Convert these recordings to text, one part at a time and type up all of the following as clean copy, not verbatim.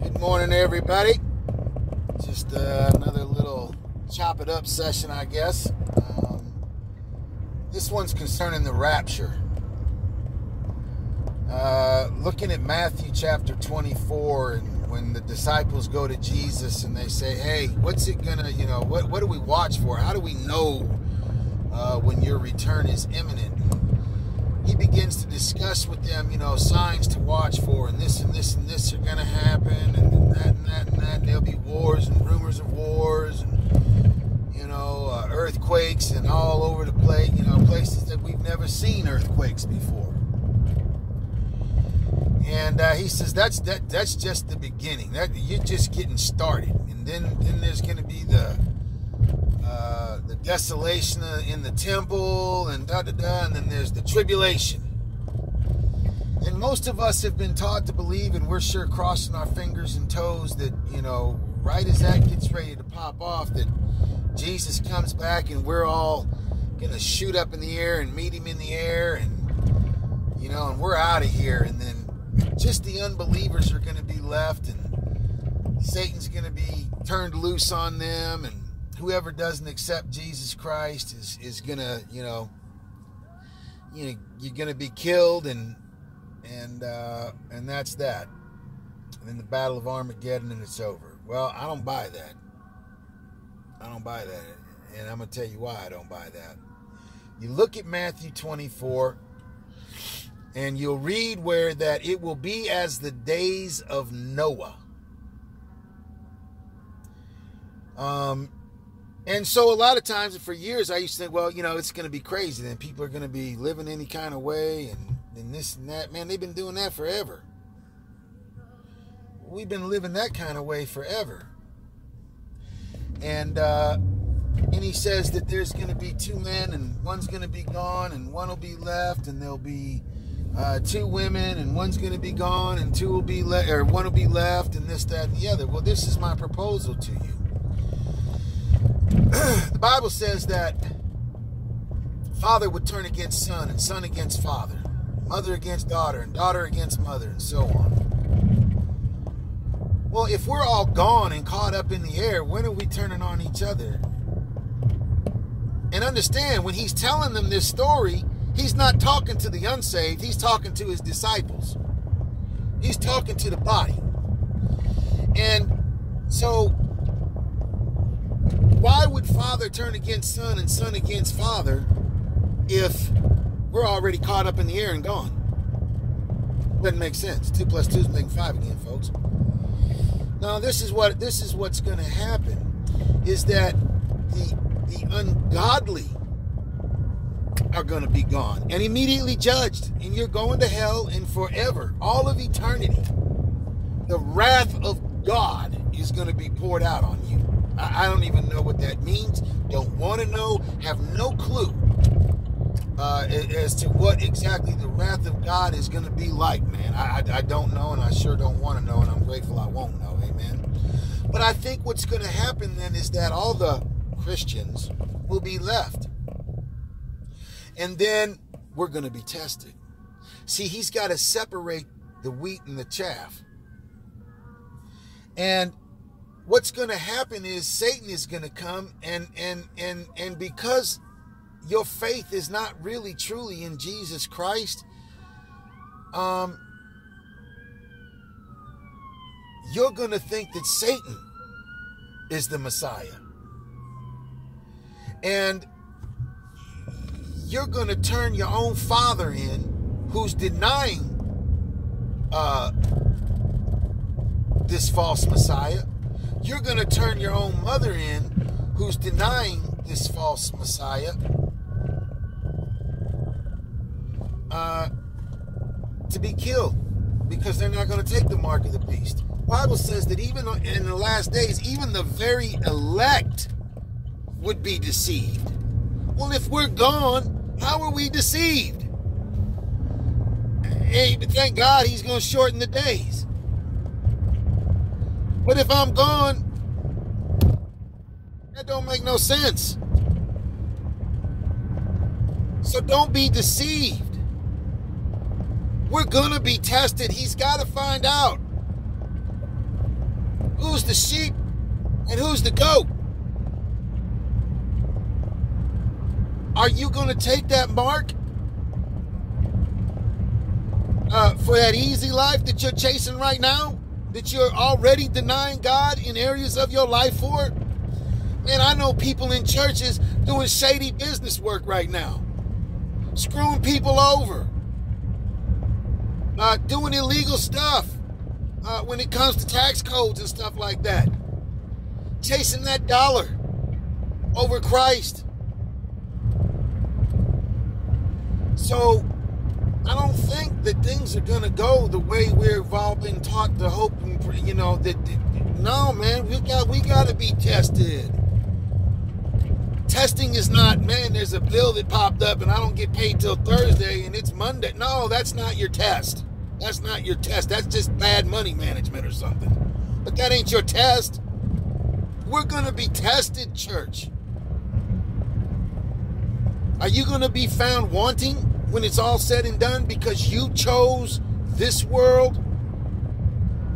Good morning, everybody. Just another little chop it up session, I guess. This one's concerning the rapture. Looking at Matthew chapter 24, and when the disciples go to Jesus and they say, hey, what's it gonna, what do we watch for? How do we know when your return is imminent? He begins to discuss with them, signs to watch for, and this and this and this are going to happen, and that and that and that. And there'll be wars and rumors of wars, and, earthquakes and all over the place, places that we've never seen earthquakes before. And he says that's just the beginning. That you're just getting started, and then there's going to be the desolation in the temple, and and then there's the tribulation. And most of us have been taught to believe, and we're sure crossing our fingers and toes that, right as that gets ready to pop off, that Jesus comes back and we're all gonna shoot up in the air and meet him in the air, and and we're out of here, and then just the unbelievers are gonna be left, and Satan's gonna be turned loose on them, and whoever doesn't accept Jesus Christ is gonna, you're gonna be killed, and that's that. And then the Battle of Armageddon, and it's over. Well, I don't buy that. And I'm gonna tell you why I don't buy that. You look at Matthew 24, and you'll read where that it will be as the days of Noah. And so a lot of times, for years, I used to think, well, it's going to be crazy. Then people are going to be living any kind of way, and this and that. Man, they've been doing that forever. We've been living that kind of way forever. And he says that there's going to be two men, and one's going to be gone, and one will be left, and there'll be two women, and one's going to be gone, and one will be left, and this, that, and the other. Well, this is my proposal to you. The Bible says that father would turn against son, and son against father, mother against daughter, and daughter against mother, and so on. Well, if we're all gone and caught up in the air, when are we turning on each other? And understand, when he's telling them this story, he's not talking to the unsaved, he's talking to his disciples. He's talking to the body. And so, why would father turn against son and son against father if we're already caught up in the air and gone? Doesn't make sense. 2 plus 2 is making 5 again, folks. Now, this is what's going to happen, is that the ungodly are going to be gone and immediately judged, and you're going to hell, and forever, all of eternity, the wrath of God is going to be poured out on you. I don't even know what that means. Don't want to know. Have no clue as to what exactly the wrath of God is going to be like, man. I don't know, and I sure don't want to know, and I'm grateful I won't know. Amen. But I think what's going to happen then is that all the Christians will be left. And then we're going to be tested. See, he's got to separate the wheat and the chaff. And what's going to happen is Satan is going to come, and because your faith is not really truly in Jesus Christ, you're going to think that Satan is the Messiah. And you're going to turn your own father in, who's denying this false Messiah. You're going to turn your own mother in, who's denying this false Messiah, to be killed, because they're not going to take the mark of the beast. The Bible says that even in the last days, even the very elect would be deceived. Well, if we're gone, how are we deceived? Hey, but thank God he's going to shorten the days. But if I'm gone, that don't make no sense. So don't be deceived. We're going to be tested. He's got to find out. Who's the sheep and who's the goat? Are you going to take that mark for that easy life that you're chasing right now? That you're already denying God in areas of your life for? Man, I know people in churches doing shady business work right now. Screwing people over. Doing illegal stuff when it comes to tax codes and stuff like that. Chasing that dollar over Christ. So, I don't think that things are going to go the way we've all been taught to hope and, no, man, we got to be tested. Testing is not, man, there's a bill that popped up and I don't get paid till Thursday and it's Monday. No, that's not your test. That's not your test. That's just bad money management or something. But that ain't your test. We're going to be tested, church. Are you going to be found wanting when it's all said and done because you chose this world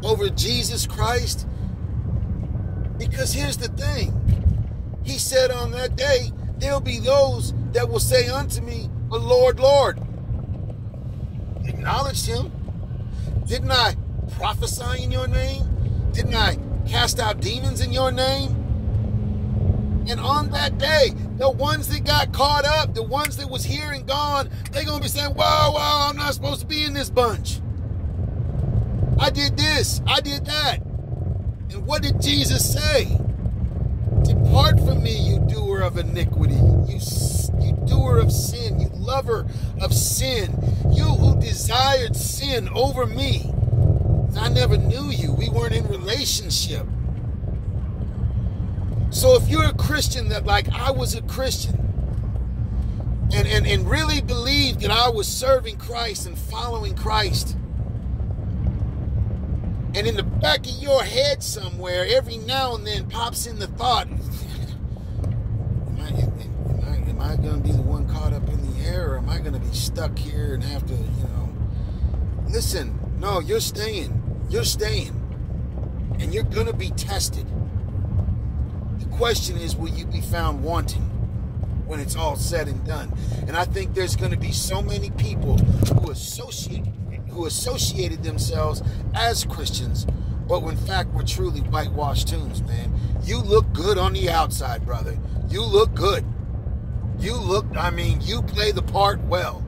over Jesus Christ? Because here's the thing. He said on that day, there'll be those that will say unto me, "O Lord, Lord." Acknowledged him. Didn't I prophesy in your name? Didn't I cast out demons in your name? And on that day, the ones that got caught up, the ones that was here and gone, they're going to be saying, whoa, I'm not supposed to be in this bunch. I did this, I did that. And what did Jesus say? Depart from me, you doer of iniquity, you doer of sin, you lover of sin, you who desired sin over me. I never knew you. We weren't in relationship. So if you're a Christian that like I was a Christian and really believed that I was serving Christ and following Christ, and in the back of your head somewhere, every now and then pops in the thought, am I going to be the one caught up in the air, or am I going to be stuck here and have to, listen, no, you're staying, and you're going to be tested. The question is, will you be found wanting when it's all said and done? And I think there's going to be so many people who associated themselves as Christians, but in fact were truly whitewashed tombs, man. You look good on the outside, brother. You look good. You play the part well.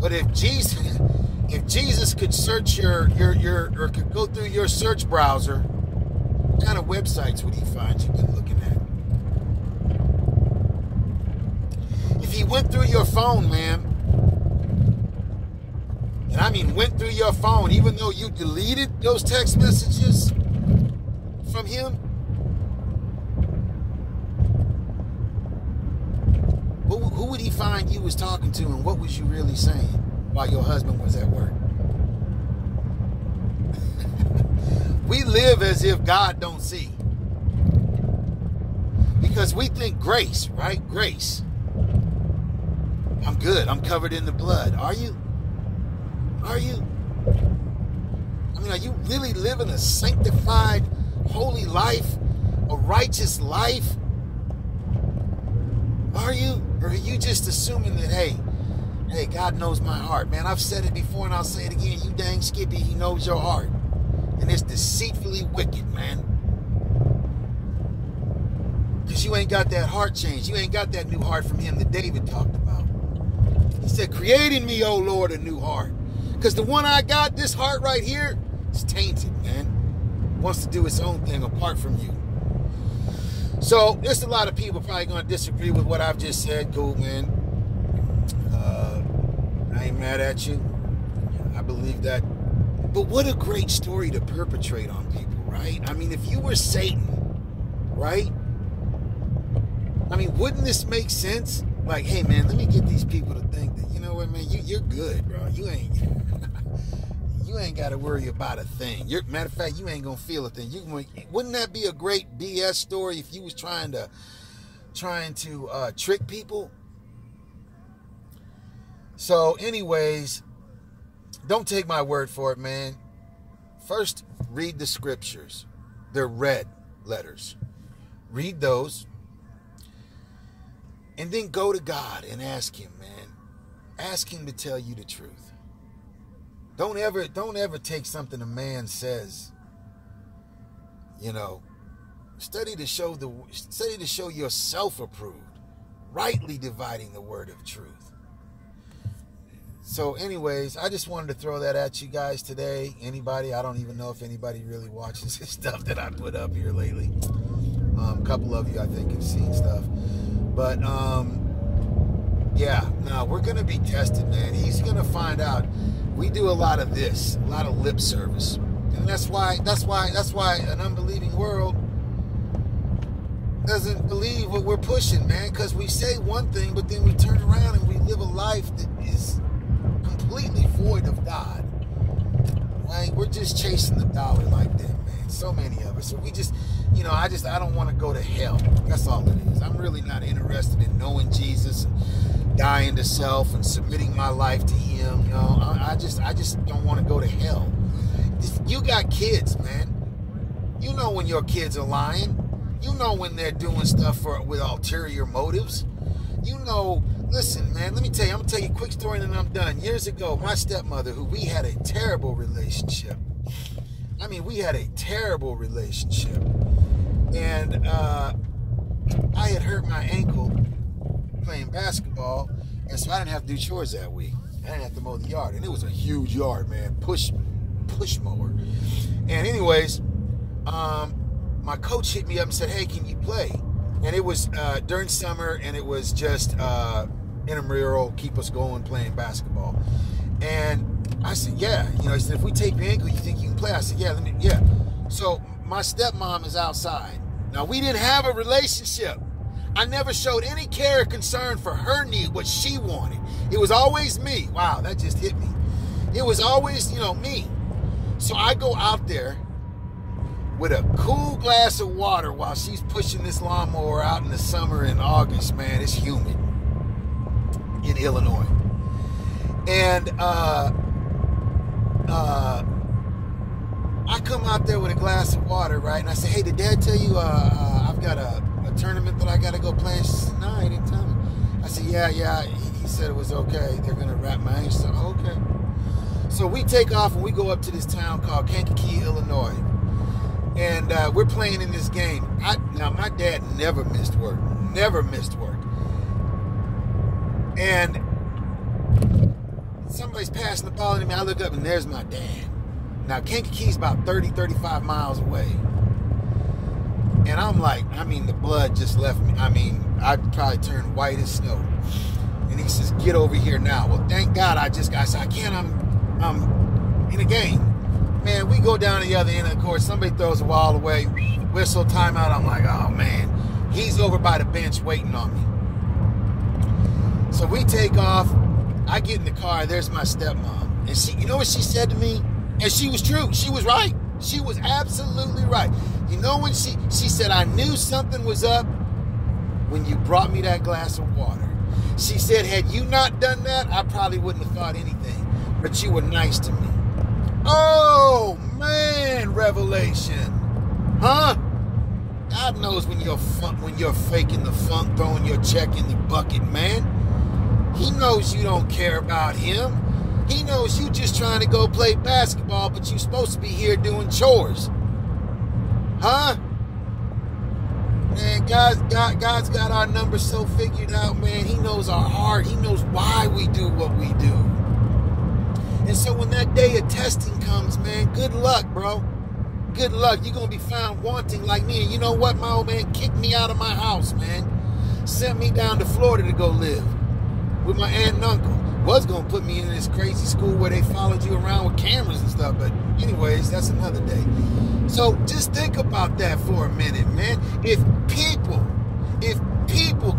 But if Jesus could search or could go through your search browser, what kind of websites would he find you've been looking at? If he went through your phone, man, and I mean went through your phone, even though you deleted those text messages from him, who would he find you was talking to, and what was you really saying while your husband was at work? We live as if God don't see. Because we think grace, right? Grace. I'm good. I'm covered in the blood. Are you? Are you? I mean, are you really living a sanctified, holy life? A righteous life? Are you? Or are you just assuming that, hey, God knows my heart? Man, I've said it before and I'll say it again. You dang Skippy, he knows your heart. And it's deceitfully wicked, man. Because you ain't got that heart change. You ain't got that new heart from him that David talked about. He said, create in me, O Lord, a new heart. Because the one I got, this heart right here, is tainted, man. Wants to do its own thing apart from you. So, there's a lot of people probably going to disagree with what I've just said. Cool, man. I ain't mad at you. I believe that. But what a great story to perpetrate on people, right? I mean, if you were Satan, right? I mean, wouldn't this make sense? Like, hey, man, let me get these people to think that, you know what, man, you're good, bro. You ain't got to worry about a thing. Matter of fact, you ain't going to feel a thing. Wouldn't that be a great BS story if you was trying to trick people? So, anyways, Don't take my word for it, man. First, read the scriptures. They're red letters. Read those. And then go to God and ask him, man. Ask him to tell you the truth. Don't ever take something a man says. You know, study to show yourself approved, rightly dividing the word of truth. So anyways, I just wanted to throw that at you guys today. Anybody, I don't even know if anybody really watches this stuff that I put up here lately. A couple of you, I think, have seen stuff. But, yeah, no, we're going to be tested, man. He's going to find out. We do a lot of this, a lot of lip service. And that's why an unbelieving world doesn't believe what we're pushing, man. Because we say one thing, but then we turn around and we live a life that is completely void of God. Like, we're just chasing the dollar like that, man. So many of us. So we just, you know, I don't want to go to hell. That's all it is. I'm really not interested in knowing Jesus and dying to self and submitting my life to him. You know, I just don't want to go to hell. You got kids, man. You know when your kids are lying. You know when they're doing stuff with ulterior motives. You know, listen, man, let me tell you, I'm going to tell you a quick story and then I'm done. Years ago, my stepmother, who we had a terrible relationship. I mean, we had a terrible relationship. And I had hurt my ankle playing basketball, and so I didn't have to do chores that week. I didn't have to mow the yard. And it was a huge yard, man, push mower. And anyways, my coach hit me up and said, hey, can you play? And it was during summer, and it was just intramural, keep us going playing basketball. And I said, yeah. You know, he said, if we tape your ankle, you think you can play? I said, yeah. So my stepmom is outside. Now, we didn't have a relationship. I never showed any care or concern for her need, what she wanted. It was always me. Wow, that just hit me. It was always, you know, me. So I go out there with a cool glass of water while she's pushing this lawnmower out in the summer in August, man. It's humid in Illinois. And I come out there with a glass of water, right? And I say, hey, did Dad tell you I've got a tournament that I got to go play? And she said, no, he didn't tell me. I said, yeah. He said it was okay. They're going to wrap my ankle. She said, okay. So we take off and we go up to this town called Kankakee, Illinois. And we're playing in this game. Now, my dad never missed work. And somebody's passing the ball to me. I look up and there's my dad. Now, Kankakee's about 30, 35 miles away. And I'm like, I mean, the blood just left me. I mean, I probably turned white as snow. And he says, get over here now. Well, thank God I said, I can't, I'm in a game. Man, we go down to the other end of the court. Somebody throws the ball away. Whistle, timeout. I'm like, oh, man. He's over by the bench waiting on me. So we take off. I get in the car. There's my stepmom. And she, you know what she said to me? And she was true. She was right. She was absolutely right. You know when she said, I knew something was up when you brought me that glass of water. She said, had you not done that, I probably wouldn't have thought anything. But you were nice to me. Oh, man, revelation. Huh? God knows when you're faking the funk, throwing your check in the bucket, man. He knows you don't care about him. He knows you just trying to go play basketball, but you're supposed to be here doing chores. Huh? Man, God's got our numbers so figured out, man. He knows our heart. He knows why we do what we do. And so when that day of testing comes, man, good luck, bro. Good luck. You're going to be found wanting like me. And you know what? My old man kicked me out of my house, man. Sent me down to Florida to go live with my aunt and uncle. Was going to put me in this crazy school where they followed you around with cameras and stuff. But anyways, that's another day. So just think about that for a minute, man. If people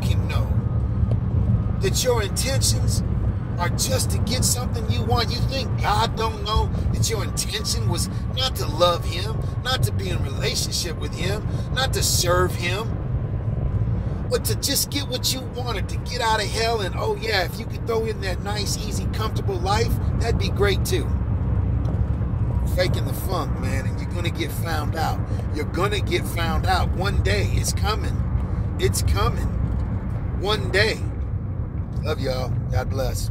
can know that your intentions are just to get something you want, you think God don't know that your intention was not to love him, not to be in a relationship with him, not to serve him? But to just get what you wanted, to get out of hell, and oh yeah, if you could throw in that nice, easy, comfortable life, that'd be great too. Faking the funk, man, and you're gonna get found out. You're gonna get found out. One day, it's coming. It's coming. One day. Love y'all. God bless.